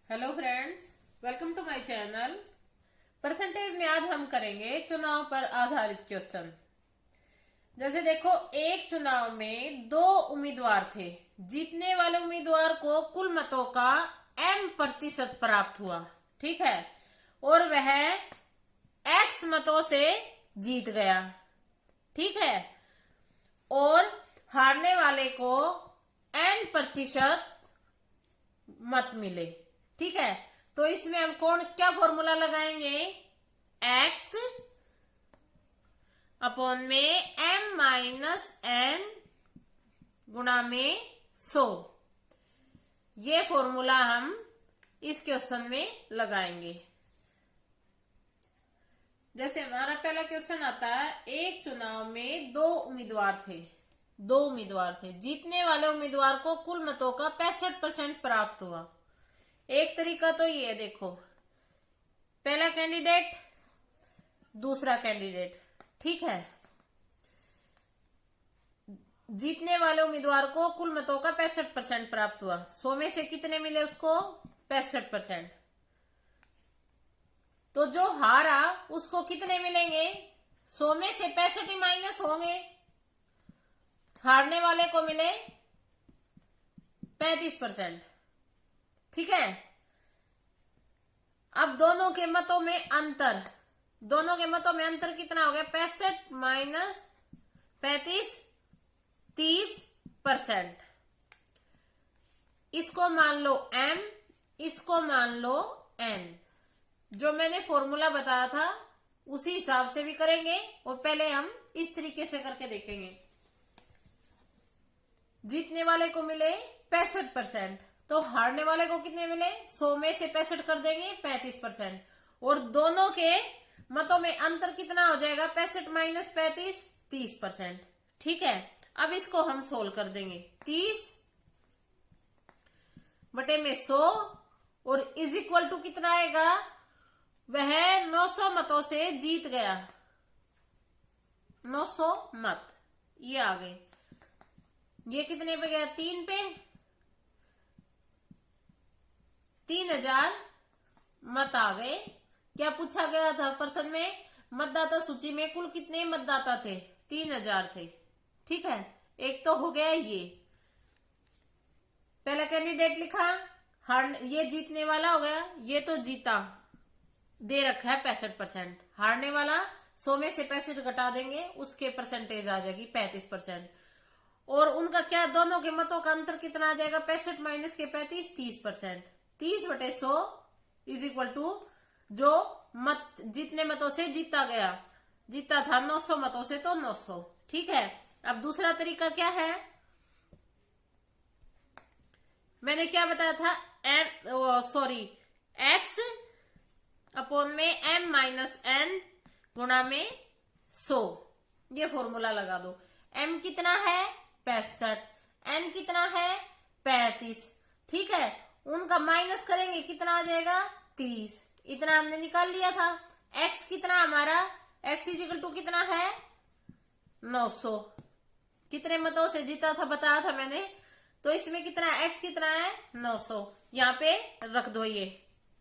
Hello friends, welcome to my channel. Percentage में आज हम करेंगे चुनाव पर आधारित क्वेश्चन। जैसे देखो, एक चुनाव में दो उम्मीदवार थे। जीतने वाले उम्मीदवार को कुल मतों का n% प्राप्त हुआ, ठीक है, और वह x मतों से जीत गया, ठीक है। और हारने वाले को n% मत मिले, ठीक है। तो इसमें हम क्या फॉर्मूला लगाएंगे? x अपॉन में m-n गुणा में 100। ये फॉर्मूला हम इस क्वेश्चन में लगाएंगे। जैसे हमारा पहला क्वेश्चन आता है, एक चुनाव में दो उम्मीदवार थे। जीतने वाले उम्मीदवार को कुल मतों का 65% प्राप्त हुआ। एक तरीका तो ये देखो, पहला कैंडिडेट, दूसरा कैंडिडेट, ठीक है। जीतने वाले उम्मीदवार को कुल मतों का 65% प्राप्त हुआ। 100 में से कितने मिले उसको? 65%। तो जो हारा उसको कितने मिलेंगे? 100 में से 65 ही माइनस होंगे। हारने वाले को मिले 35%, ठीक है। अब दोनों के मतों में अंतर कितना हो गया? 65 माइनस 35, 30%। इसको मान लो m, इसको मान लो n। जो मैंने फॉर्मूला बताया था उसी हिसाब से भी करेंगे, और पहले हम इस तरीके से करके देखेंगे। जीतने वाले को मिले 65%, तो हारने वाले को कितने मिले? 100 में से 65 कर देंगे, 35%। और दोनों के मतों में अंतर कितना हो जाएगा? 65 माइनस 35, 30%, ठीक है। अब इसको हम सोल्व कर देंगे। 30 बटे में 100 और इज इक्वल टू कितना आएगा? वह 900 मतों से जीत गया। 900 मत ये आ गए। ये कितने पे गया? 3 पे। 3000 मत आ गए। क्या पूछा गया था प्रश्न में? मतदाता सूची में कुल कितने मतदाता थे? 3000 थे, ठीक है। एक तो हो गया ये, पहला कैंडिडेट लिखा। ये जीतने वाला हो गया, ये तो जीता, दे रखा है 65%। हारने वाला 100 में से 65 घटा देंगे, उसके परसेंटेज आ जाएगी 35%। और उनका क्या, दोनों के मतों का अंतर कितना आ जाएगा? 65 माइनस के 35, 30%। 30 बटे 100 इज इक्वल टू जो मत जितने मतों से जीता था 900 मतों से, तो 900, ठीक है। अब दूसरा तरीका क्या है? मैंने क्या बताया था? x अपॉन में m-n गुणा में 100। ये फॉर्मूला लगा दो। m कितना है? 65। n कितना है? 35, ठीक है। उनका माइनस करेंगे, कितना आ जाएगा? 30। इतना हमने निकाल लिया था। x कितना हमारा? x इज इक्वल टू कितना है? 900। कितने मतों से जीता था बताया था मैंने, तो इसमें कितना x कितना है? 900। यहाँ पे रख दो। ये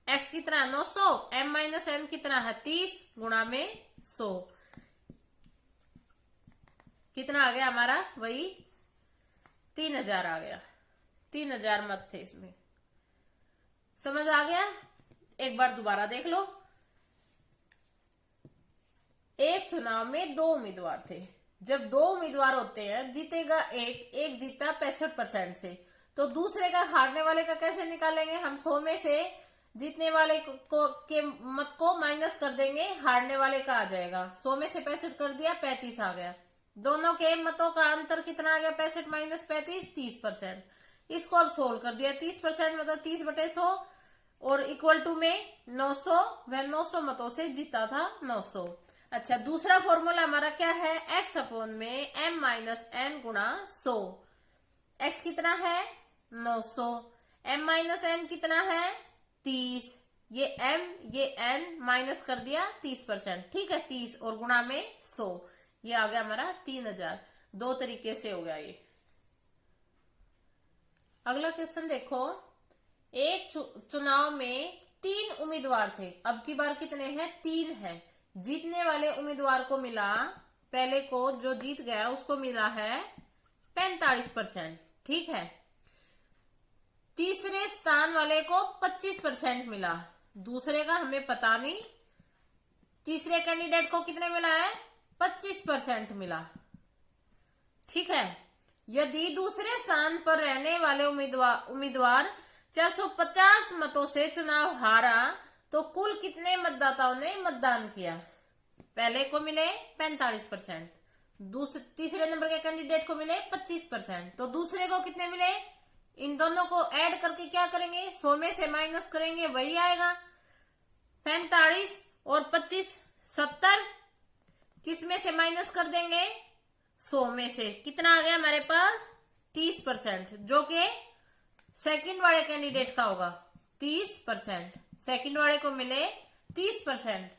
x कितना है? 900। m माइनस n कितना है? 30 गुणा में 100। कितना आ गया हमारा? वही 3000 आ गया। 3000 मत थे इसमें। समझ आ गया? एक बार दोबारा देख लो। एक चुनाव में दो उम्मीदवार थे। जब दो उम्मीदवार होते हैं, जीतेगा एक जीता 65% से, तो दूसरे का, हारने वाले का कैसे निकालेंगे हम? 100 में से जीतने वाले के मत को माइनस कर देंगे, हारने वाले का आ जाएगा। 100 में से 65 कर दिया, 35 आ गया। दोनों के मतों का अंतर कितना आ गया? 65 माइनस 35, 30%। इसको अब सोल्व कर दिया। 30% मतलब 30 बटे 100 और इक्वल टू में 900। वह 900 मतों से जीता था, 900। अच्छा, दूसरा फॉर्मूला हमारा क्या है? x अपॉन में m माइनस n गुणा 100। x कितना है? 900। m माइनस n कितना है? 30। ये m ये n माइनस कर दिया 30%, ठीक है। 30 और गुणा में 100, ये आ गया हमारा 3000। दो तरीके से हो गया ये। अगला क्वेश्चन देखो, एक चुनाव में 3 उम्मीदवार थे, अब की बार कितने हैं? 3 हैं। जीतने वाले उम्मीदवार को मिला, पहले को जो जीत गया उसको मिला है 45%, ठीक है। तीसरे स्थान वाले को 25% मिला, दूसरे का हमें पता नहीं। तीसरे कैंडिडेट को कितने मिला है? 25% मिला, ठीक है। यदि दूसरे स्थान पर रहने वाले उम्मीदवार 450 मतों से चुनाव हारा तो कुल कितने मतदाताओं ने मतदान किया? पहले को मिले 45%, तीसरे नंबर के कैंडिडेट को मिले 25%, तो दूसरे को कितने मिले? इन दोनों को ऐड करके क्या करेंगे? 100 में से माइनस करेंगे, वही आएगा। 45 और 25 70, किस में से माइनस कर देंगे? 100 में से। कितना आ गया हमारे पास? 30%, जो कि सेकंड वाले कैंडिडेट का होगा। 30%, सेकंड वाले को मिले 30%।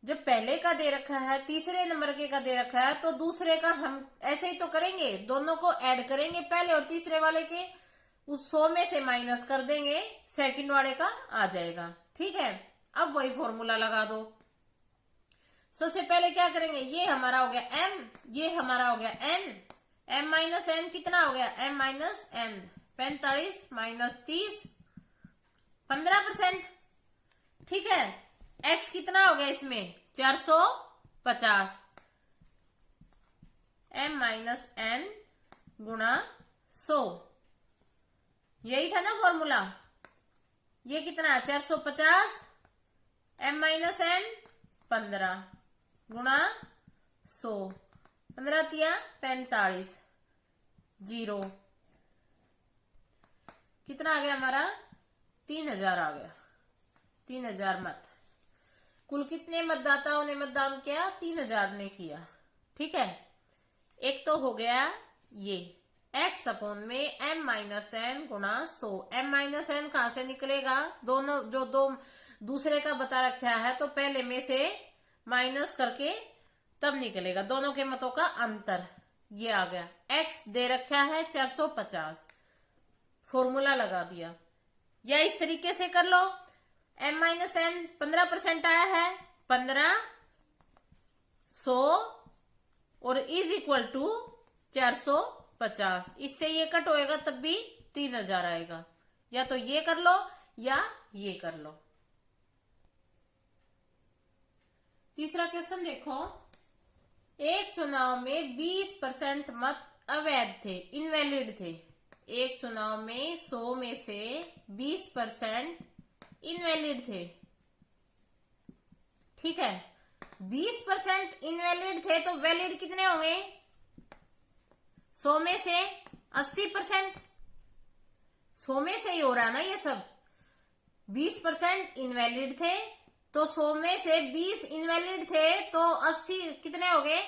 जब पहले का दे रखा है, तीसरे नंबर के का दे रखा है, तो दूसरे का हम ऐसे ही तो करेंगे, दोनों को ऐड करेंगे, पहले और तीसरे वाले के, उस 100 में से माइनस कर देंगे, सेकंड वाले का आ जाएगा, ठीक है। अब वही फॉर्मूला लगा दो। सबसे पहले क्या करेंगे? ये हमारा हो गया m, ये हमारा हो गया n, m माइनस n कितना हो गया? m minus n। 45 माइनस 30, 15%, ठीक है। x कितना हो गया इसमें? 450, m माइनस n गुणा 100, यही था ना फॉर्मूला। ये कितना है? 450, m माइनस n 15 गुणा 100, 15 तिया 45, 0, कितना आ गया हमारा? 3000 आ गया, 3000 मत। कुल कितने मतदाताओं ने मतदान किया? 3000 ने किया, ठीक है। एक तो हो गया ये x अपॉन में m माइनस n गुणा 100। m माइनस n कहां से निकलेगा? दोनों जो दो दूसरे का बता रखा है तो पहले में से माइनस करके तब निकलेगा, दोनों के मतों का अंतर। ये आ गया। x दे रखा है 450, फॉर्मूला लगा दिया। या इस तरीके से कर लो, m माइनस n 15% आया है, 15 100 और इज इक्वल टू 450। इससे ये कट होएगा तब भी 3000 आएगा। या तो ये कर लो या ये कर लो। तीसरा क्वेश्चन देखो, एक चुनाव में 20% मत अवैध थे, इनवैलिड थे। एक चुनाव में 100 में से 20% इनवैलिड थे, ठीक है। 20% इनवैलिड थे तो वैलिड कितने होंगे? 100 में से 80%, 100 में से ही हो रहा ना ये सब। 20% इनवैलिड थे तो 100 में से 20 इनवैलिड थे तो 80 कितने हो गए?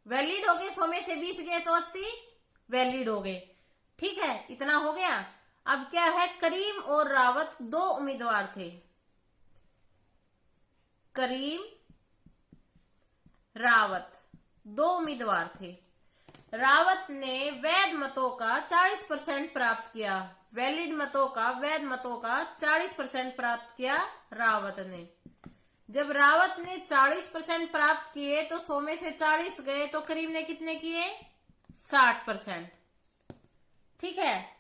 वैलिड हो गए। 100 में से 20 गए तो 80 वैलिड हो गए, ठीक है। इतना हो गया। अब क्या है? करीम और रावत 2 उम्मीदवार थे। करीम रावत 2 उम्मीदवार थे। रावत ने वैध मतों का 40% प्राप्त किया, वैलिड मतों का, वैध मतों का 40% प्राप्त किया रावत ने। जब रावत ने 40% प्राप्त किए तो 100 में से 40 गए तो करीम ने कितने किए? 60%, ठीक है।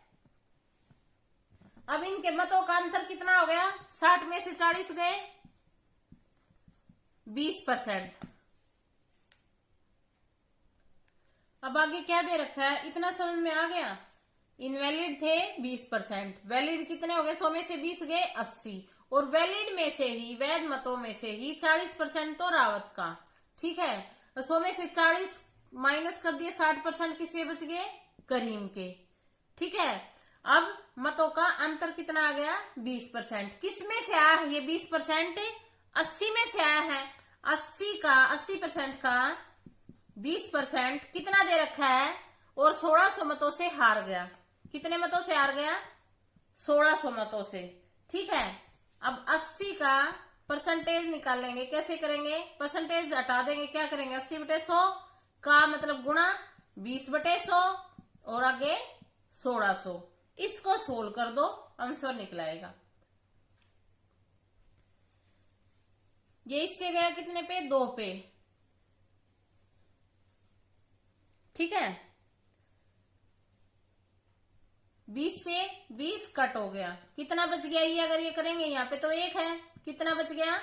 अब इनके मतों का अंतर कितना हो गया? 60 में से 40 गए 20%। अब आगे क्या दे रखा है? इतना समझ में आ गया। इनवैलिड थे 20%, वैलिड कितने हो गए? 100 में से 20 गए 80, और वैलिड में से ही, वैध मतों में से ही 40% तो रावत का, ठीक है। 100 में से 40 माइनस कर दिए, 60% किसके बच गए? करीम के, ठीक है। अब मतों का अंतर कितना आ गया? 20%। किस में से आया है ये 20%? 80 में से आया है। 80% का 20% कितना दे रखा है? और 1600 मतों से हार गया। कितने मतों से हार गया? 1600 मतों से, ठीक है। अब 80 का परसेंटेज निकाल लेंगे। कैसे करेंगे? परसेंटेज हटा देंगे, क्या करेंगे? 80/100 का मतलब गुणा 20/100 और आगे 1600। इसको सोल्व कर दो आंसर निकलाएगा। ये इससे गया कितने पे, 2 पे, ठीक है। 20 से 20 कट हो गया, कितना बच गया ये, अगर ये करेंगे यहाँ पे तो 1 है, कितना बच गया,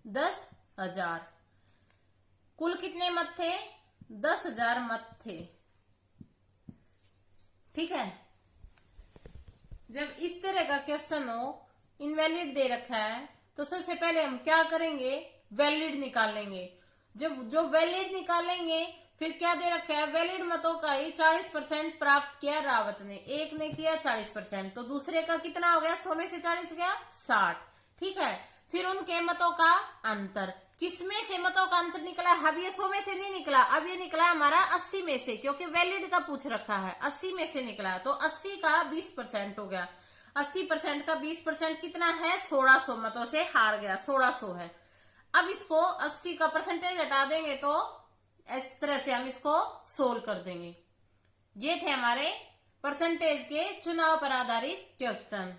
10,000। कुल कितने मत थे, 10,000 मत थे, ठीक है। जब इस तरह का क्वेश्चन हो, इनवैलिड दे रखा है, तो सबसे पहले हम क्या करेंगे, वैलिड निकालेंगे। जब जो वैलिड निकालेंगे, फिर क्या दे रखा है, वैलिड मतों का ही 40% प्राप्त किया रावत ने, एक ने किया 40%, तो दूसरे का कितना हो गया, 100 में से 40 गया 60, ठीक है। फिर उनके मतों का अंतर, किसमें से मतों का अंतर निकला, अब ये 100 में से नहीं निकला, अब ये निकला हमारा 80 में से, क्योंकि वैलिड का पूछ रखा है, 80 में से निकला, तो 80 का 20% हो गया। 80% का 20% कितना है, 1600 मतों से हार गया, 1600 है। अब इसको 80 का परसेंटेज हटा देंगे, तो इस तरह से हम इसको सोल्व कर देंगे। ये थे हमारे परसेंटेज के चुनाव पर आधारित क्वेश्चन।